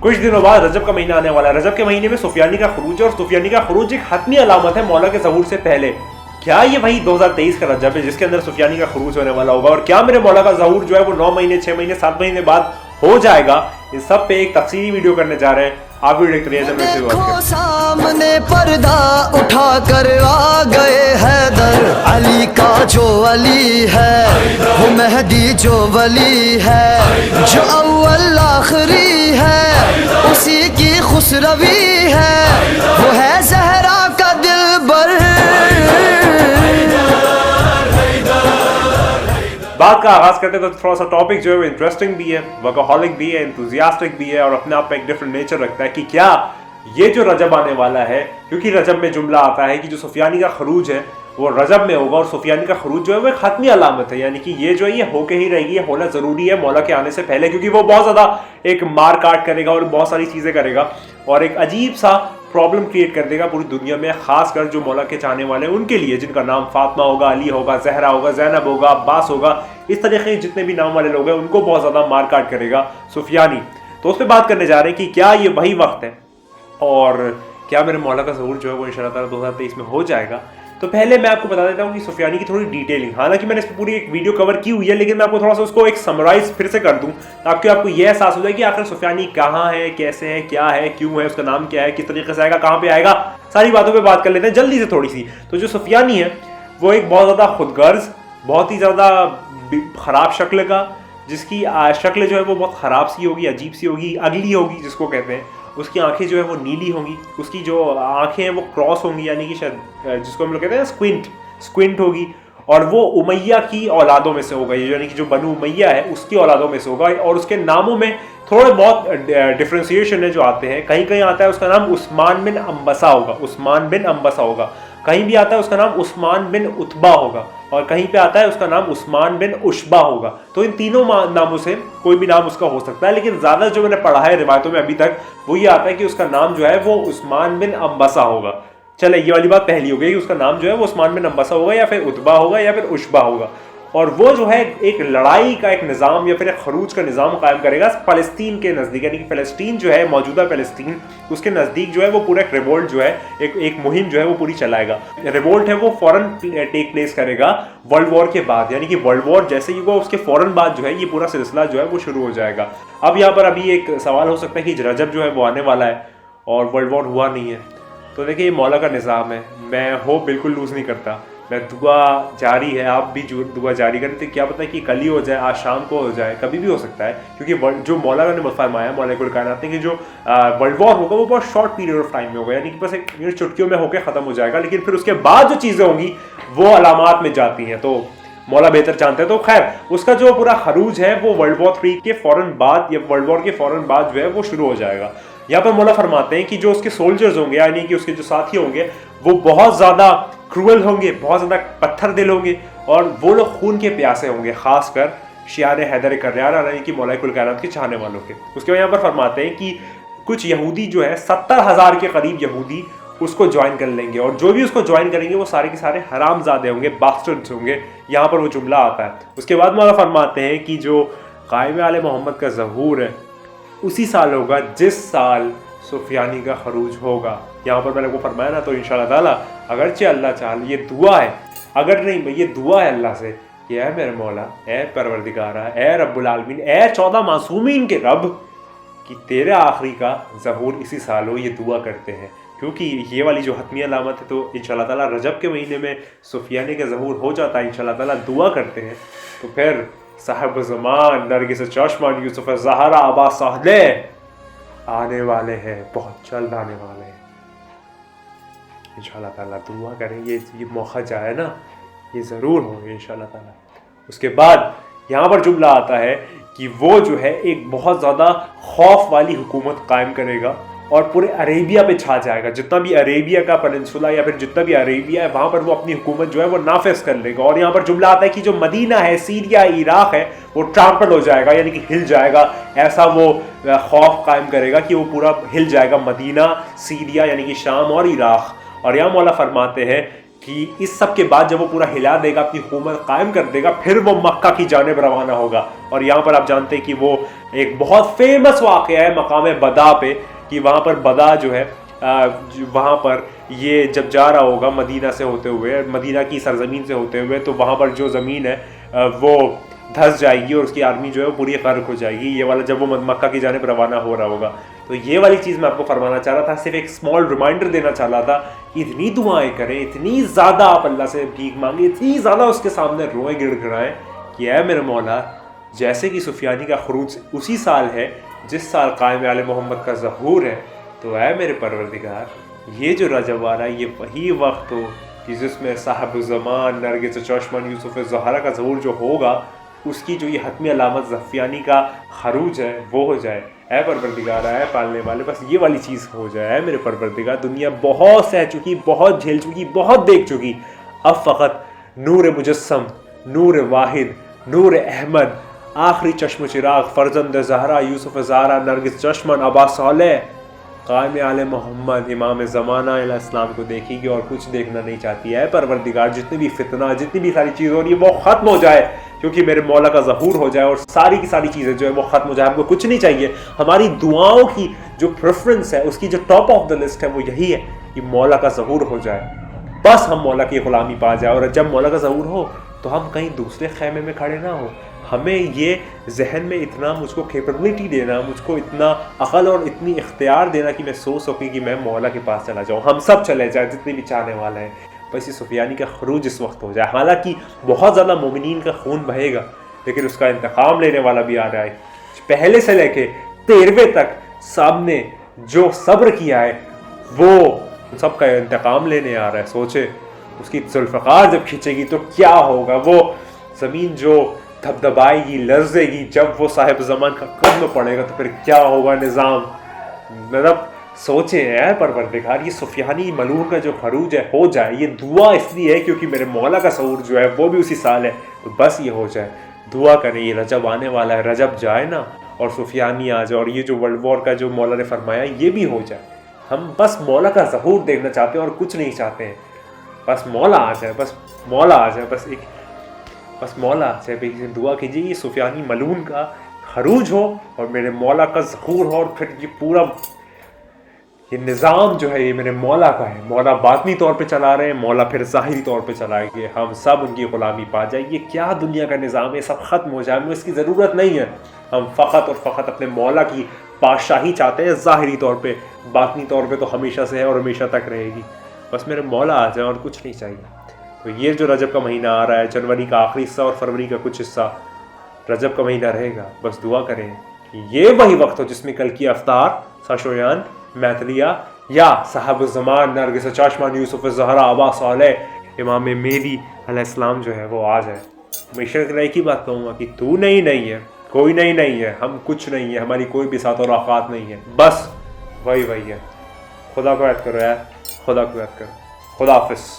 कुछ दिनों बाद रजब का महीना आने वाला है। रजब के महीने में सुफियानी का खरूज है, और सुफियानी का खरूज एक हतमी अलामत है मौला के ज़हूर से पहले। क्या ये वही 2023 का रजब है जिसके अंदर सुफियानी का खरूज होने वाला होगा, और क्या मेरे मौला का ज़हूर जो है वो 9 महीने, 6 महीने, 7 महीने बाद हो जाएगा? इस सब पे एक तफसीली वीडियो करने जा रहे हैं। आप वीडियो देखते रहिए। सामने पर्दा उठा कर आ गए हैदर, अली का जो अली है वो मेहदी जो वली है, जो अव्वल आखिरी है उसी की खुसरवी है, वो है ज़हरा का दिलबर। बात का आगाज करते हैं तो थोड़ा सा टॉपिक जो है वो इंटरेस्टिंग भी है, वर्कहॉलिक भी है, एंथुसियास्टिक भी है, और अपने आप में एक डिफरेंट नेचर रखता है कि क्या ये जो रजब आने वाला है, क्योंकि रजब में जुमला आता है कि जो सुफियानी का खरूज है वो रजब में होगा, और सुफियानी का खरूज जो है वो एक खत्मी अलामत है, यानी कि ये जो है ये होके ही रहेगी, ये होना जरूरी है मौला के आने से पहले, क्योंकि वो बहुत ज्यादा एक मार काट करेगा और बहुत सारी चीजें करेगा और एक अजीब सा प्रॉब्लम क्रिएट कर देगा पूरी दुनिया में, खासकर जो मौला के चाहने वाले हैं उनके लिए, जिनका नाम फातिमा होगा, अली होगा, जहरा होगा, ज़ैनब होगा, अब्बास होगा, इस तरीके जितने भी नाम वाले लोग हैं उनको बहुत ज़्यादा मार काट करेगा सुफियानी। तो उस पर बात करने जा रहे हैं कि क्या ये वही वक्त है और क्या मेरे मौला का ज़हूर जो है वो इंशाअल्लाह ताला 2023 में हो जाएगा। तो पहले मैं आपको बता देता हूँ कि सुफियानी की थोड़ी डिटेलिंग, हालांकि मैंने इस पर पूरी एक वीडियो कवर की हुई है, लेकिन मैं आपको थोड़ा सा उसको एक समराइज फिर से कर दूं ताकि आपको यह एहसास हो जाए कि आखिर सुफियानी कहाँ है, कैसे है, क्या है, क्यों है, उसका नाम क्या है, किस तरीके से आएगा, कहाँ पे आएगा, सारी बातों पे बात कर लेते हैं जल्दी से थोड़ी सी। तो जो सुफियानी है वो एक बहुत ज़्यादा खुदगर्ज, बहुत ही ज़्यादा ख़राब शक्ल का, जिसकी शक्ल जो है वो बहुत ख़राब सी होगी, अजीब सी होगी, अगली होगी जिसको कहते हैं। उसकी आंखें जो है वो नीली होंगी, उसकी जो आंखें हैं वो क्रॉस होंगी, यानी कि शायद जिसको हम लोग कहते हैं स्क्विंट होगी, और वो उमैया की औलादों में से होगा, यानी कि जो बनु उमैया है उसकी औलादों में से होगा। और उसके नामों में थोड़े बहुत डिफ्रेंसिएशन है जो आते हैं, कहीं कहीं आता है उसका नाम उस्मान बिन अम्बसा होगा, उस्मान बिन अम्बसा होगा, कहीं भी आता है उसका नाम उस्मान बिन उतबा होगा, और कहीं पे आता है उसका नाम उस्मान बिन उशबा होगा। तो इन तीनों नामों से कोई भी नाम उसका हो सकता है, लेकिन ज़्यादा जो मैंने पढ़ा है रिवायतों में अभी तक वो ये आता है कि उसका नाम जो है वो उस्मान बिन अम्बसा होगा। चले ये वाली बात पहली हो गई कि उसका नाम जो है वो उस्मान बिन अम्बसा होगा, या फिर उतबा होगा, या फिर उशबा होगा। और वो जो है एक लड़ाई का एक निज़ाम या फिर एक खरूज का निज़ाम कायम करेगा फ़लस्तीन के नज़दीक, यानी कि फ़लस्तीन जो है मौजूदा फ़लस्तीन उसके नज़दीक जो है वो पूरा एक रिवोल्ट जो है एक मुहिम जो है वो पूरी चलाएगा। रिवोल्ट है वो फ़ौरन टेक प्लेस करेगा वर्ल्ड वॉर के बाद, यानी कि वर्ल्ड वॉर जैसे ही वो उसके फ़ौरन बाद जो है ये पूरा सिलसिला जो है वो शुरू हो जाएगा। अब यहाँ पर अभी एक सवाल हो सकता है कि रजब जो है वो आने वाला है और वर्ल्ड वॉर हुआ नहीं है, तो देखिए ये मौला का निज़ाम है, मैं होप बिल्कुल लूज़ नहीं करता, मैं दुआ जारी है, आप भी दुआ जारी करें, तो क्या पता है कि कल ही हो जाए, आज शाम को हो जाए, कभी भी हो सकता है, क्योंकि जो मौला ने फरमाया मौला कुल कायनात ने कि जो वर्ल्ड वॉर होगा वो बहुत शॉर्ट पीरियड ऑफ टाइम में होगा, यानी कि बस एक चुटकियों में होकर ख़त्म हो जाएगा, लेकिन फिर उसके बाद जो चीज़ें होंगी वो अलामात में जाती हैं, तो मौला बेहतर जानते हैं। तो खैर उसका जो पूरा खरूज है वो वर्ल्ड वॉर 3 के फ़ौरन बाद या वर्ल्ड वॉर के फ़ौरन बाद जो है वो शुरू हो जाएगा। यहाँ पर मौला फरमाते हैं कि जो उसके सोल्जर्स होंगे, यानी कि उसके जो साथी होंगे, वो बहुत ज़्यादा क्रूअल होंगे, बहुत ज़्यादा पत्थर दिल होंगे, और वो लोग खून के प्यासे होंगे, खासकर शियाने हैदर कर्रार, यानी कि मौला कुल कायनात के चाहने वालों के। उसके बाद यहाँ पर फरमाते हैं कि कुछ यहूदी जो है 70,000 के करीब यहूदी उसको ज्वाइन कर लेंगे, और जो भी उसको ज्वाइन करेंगे वो सारे के सारे हरामजादे होंगे, बास्टर्ड्स होंगे, यहाँ पर वो जुमला आता है। उसके बाद मौला फरमाते हैं कि जो कायम आले मोहम्मद का ज़हूर है उसी साल होगा जिस साल सुफियानी का खरूज होगा। यहाँ पर मैंने वो फरमाया ना, तो इंशाअल्लाह ताला अगरचे अल्लाह चाहे, ये दुआ है, अगर नहीं ये दुआ है अल्लाह से कि ऐ मेरे मौला, ऐ परवरदिगारा, ऐ रब्बुल आलमीन, ऐ 14 मासूमीन के रब, कि तेरे आखिरी का ज़हूर इसी साल हो, ये दुआ करते हैं, क्योंकि ये वाली जो हतमी अलामत है, तो इंशाअल्लाह ताला रजब के महीने में सुफियानी का ज़हूर हो जाता है, इंशाअल्लाह ताला दुआ करते हैं। तो फिर साहब ज़मान नरगिस चश्मान यूसुफ ज़हरा अबा साहले आने वाले हैं, बहुत जल्द आने वाले हैं, इंशाअल्लाह ताला दुआ करें ये मौका जाए ना, ये ज़रूर हो इंशाअल्लाह ताला। उसके बाद यहाँ पर जुमला आता है कि वो जो है एक बहुत ज़्यादा खौफ वाली हुकूमत कायम करेगा और पूरे अरेबिया पे छा जाएगा, जितना भी अरेबिया का पेनिनसुला या फिर जितना भी अरेबिया है वहाँ पर वो अपनी हुकूमत जो है वो नाफिज कर लेगा। और यहाँ पर जुमला आता है कि जो मदीना है, सीरिया, इराक है, वो ट्रांपल हो जाएगा, यानी कि हिल जाएगा, ऐसा वो खौफ कायम करेगा कि वो पूरा हिल जाएगा, मदीना, सीरिया यानी कि शाम और इराक। और यहाँ मौला फरमाते हैं कि इस सब के बाद जब वो पूरा हिला देगा, अपनी हुकूमत कायम कर देगा, फिर वो मक्का की जानिब रवाना होगा। और यहाँ पर आप जानते हैं कि वो ایک بہت فیمس واقعہ ہے مقام بدا پہ کہ وہاں پر بدا جو ہے وہاں پر یہ جب جا رہا ہوگا مدینہ سے ہوتے ہوئے، مدینہ کی سرزمین سے ہوتے ہوئے، تو وہاں پر جو زمین ہے وہ دھس جائے گی اور اس کی آرمی جو ہے وہ پوری غرق ہو جائے گی، یہ والا جب وہ مکہ کی جانب روانہ ہو رہا ہوگا۔ تو یہ والی چیز میں آپ کو فرمانا چاہ رہا تھا، صرف ایک اسمال ریمائنڈر دینا چاہ رہا تھا کہ اتنی دعائیں کریں، اتنی زیادہ آپ اللہ سے بھیک مانگیں، اتنی زیادہ اس کے سامنے روئیں گڑ گڑائیں کہ اے میرے مولا، جیسے کہ سفیانی کا خروج اسی سال ہے جس سال قائم آل محمد کا ظہور ہے، تو اے میرے پروردگار یہ جو رجب آ رہا ہے یہ وہی وقت ہو کہ جس میں صاحب الزمان نرگس چشمن یوسف زہرا کا ظہور جو ہوگا، اس کی جو یہ حتمی علامت سفیانی کا خروج ہے وہ ہو جائے۔ اے پروردگار، اے پالنے والے، بس یہ والی چیز ہو جائے۔ اے میرے پروردگار، دنیا بہت سہ چکی، بہت جھیل چکی، بہت دیکھ چکی، اب فقط نور مجسم، نور واحد، نور احمد، آخری چشم و چراغ، فرزند زہرا یوسف زہرا نرگس چشمن ابا صالح قائم آل محمد امام زمانہ علیہ السلام کو دیکھے گی اور کچھ دیکھنا نہیں چاہتی ہے۔ پروردگار، جتنی بھی فتنہ، جتنی بھی ساری چیز ہو رہی ہے وہ ختم ہو جائے، کیونکہ میرے مولا کا ظہور ہو جائے اور ساری کی ساری چیزیں جو ہے وہ ختم ہو جائے۔ ہم کو کچھ نہیں چاہیے، ہماری دعاؤں کی جو پریفرنس ہے، اس کی جو ٹاپ آف دا لسٹ ہے وہ یہی ہے کہ مولا کا ظہور ہو جائے، بس ہم مولا کی غلامی پا جائے۔ اور جب مولا کا ظہور ہو تو ہم کہیں دوسرے خیمے میں کھڑے نہ ہو، ہمیں یہ ذہن میں اتنا مجھ کو کیپیبلٹی دینا، مجھ کو اتنا عقل اور اتنی اختیار دینا کہ میں سوچ سکوں کہ میں مولا کے پاس چلا جاؤں، ہم سب چلے جائیں جتنے بھی چاہنے والے ہیں، بس یہ سفیانی کا خروج اس وقت ہو جائے۔ حالانکہ بہت زیادہ مومنین کا خون بہے گا، لیکن اس کا انتقام لینے والا بھی آ رہا ہے۔ پہلے سے لے کے 13ویں تک سب نے جو صبر کیا ہے وہ سب کا انتقام لینے آ رہا ہے۔ سوچے اس کی ذوالفقار جب کھینچے گی تو کیا ہوگا، وہ زمین جو دھبدھبائے گی، لرزے گی، جب وہ صاحب زمان کا قدم پڑے گا تو پھر کیا ہوگا نظام۔ مطلب سوچے اے پروردگار، یہ سفیانی ملعون کا جو خروج ہے ہو جائے۔ یہ دعا اس لیے ہے کیونکہ میرے مولا کا ظہور جو ہے وہ بھی اسی سال ہے، تو بس یہ ہو جائے۔ دعا کریں، یہ رجب آنے والا ہے، رجب جائے نا اور سفیانی آ جائے اور یہ جو ورلڈ وار کا جو مولا نے فرمایا یہ بھی ہو جائے۔ ہم بس مولا کا ظہور دیکھنا چاہتے ہیں اور کچھ نہیں چاہتے ہیں، بس مولا آ جائے، بس مولا آ جائے، بس مولا آ جائے۔ دعا کیجیے یہ سفیانی ملعون کا خروج ہو اور میرے مولا کا ظہور ہو، اور پھر یہ پورا یہ نظام جو ہے یہ میرے مولا کا ہے۔ مولا باطنی طور پہ چلا رہے ہیں، مولا پھر ظاہری طور پہ چلائیں گے، ہم سب ان کی غلامی پا جائیں۔ یہ کیا دنیا کا نظام ہے، سب ختم ہو جائے، ہمیں اس کی ضرورت نہیں ہے۔ ہم فقط اور فقط اپنے مولا کی بادشاہی چاہتے ہیں، ظاہری طور پہ، باطنی طور پہ تو ہمیشہ سے ہے اور ہمیشہ تک رہے گی۔ بس میرے مولا آ جائے اور کچھ نہیں چاہیے۔ تو یہ جو رجب کا مہینہ آ رہا ہے، جنوری کا آخری حصہ اور فروری کا کچھ حصہ رجب کا مہینہ رہے گا، بس دعا کریں کہ یہ وہی وقت ہو جس میں کل کی افطار، ساشویان، میتھلیہ یا صاحب الزمان نرگس چاشمان یوسف زہرا ابا صالح امام مہدی علیہ السلام جو ہے وہ آ جائے۔ ہمیشہ ایک ہی بات کہوں گا کہ تو نہیں ہے، کوئی نہیں ہے، ہم کچھ نہیں ہے، ہماری کوئی بھی ساتھ اور اوقات نہیں ہے، بس وہی ہے۔ خدا کو یاد کرو یار، خدا کو یاد کرو۔ خدا حافظ۔